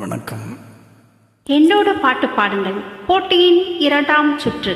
வணக்கம். என்னோட பாட்டு பாடுங்கள் போட்டியின் 2ஆம் சுற்று.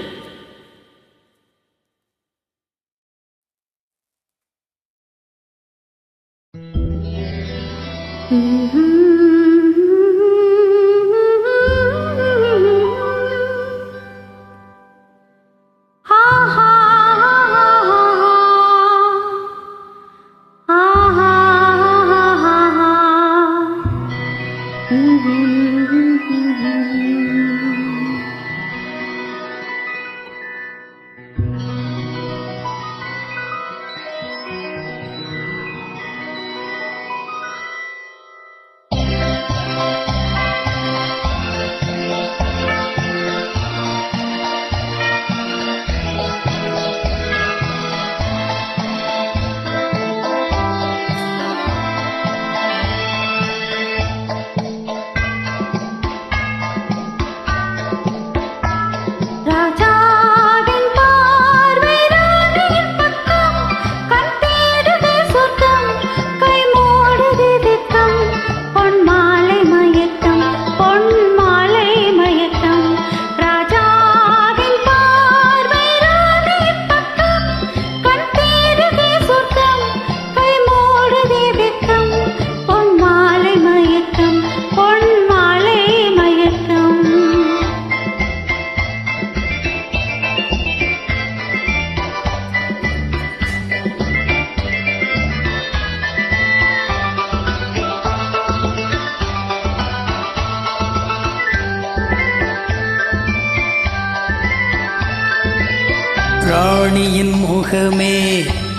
ராணியின் முகமே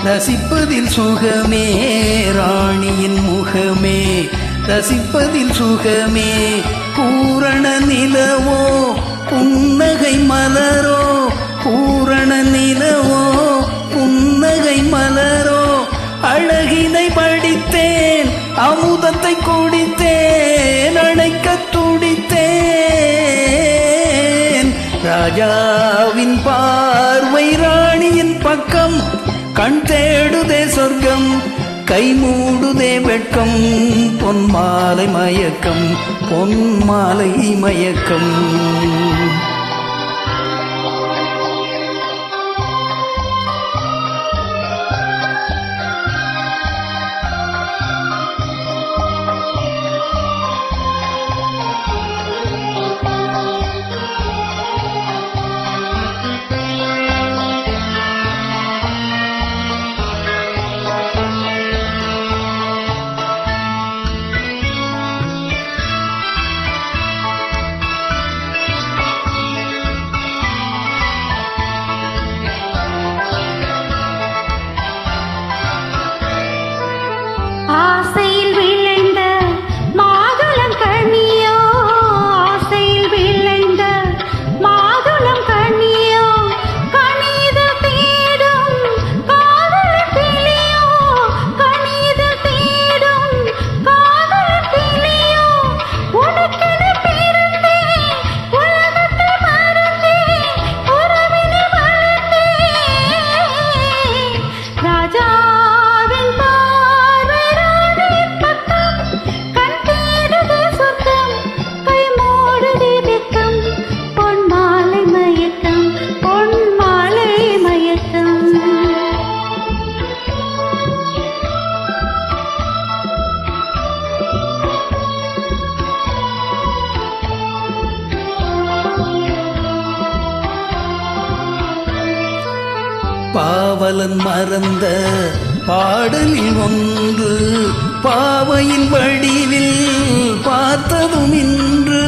ரசிப்பதில் சுகமே, ராணியின் முகமே ரசிப்பதில் சுகமே, பூரண நிலவோ புன்னகை மலரோ, பூரண நிலவோ புன்னகை மலரோ, அழகினை படித்தேன் அமுதத்தை குடித்தேன் அணைக்க துடித்தேன். ராஜாவின் பார்வை ராணியின் பக்கம், கண் தேடுதே சொர்க்கம் கை மூடுதே வெட்கம், பொன்மாலை மயக்கம் பொன்மாலை மயக்கம். ஆசையில் விளைந்த மாதுளம் கனியோ, ஆசையில் விளைந்த மாதுளம் கனியோ, கனிதல் தேடும் காதல் கிளியோ, கனிதல் தேடும் காதல் கிளியோ, உனக்கென பிறந்தேன் உலகத்தை மறந்தேன் உறவினை வளர்த்தேன். ராஜா பாவலன் மறந்த பாடலில் ஒன்று, பாவையின் வடிவில் பார்த்ததும் இன்று.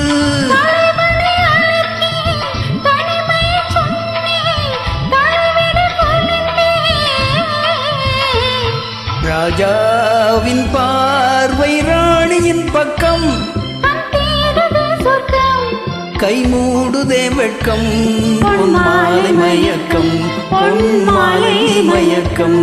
ராஜாவின் பார்வை ராணியின் பக்கம், கை மூடுதே வெட்கம் பொன்மாலை மயக்கம் பொன்மாலை மயக்கம்.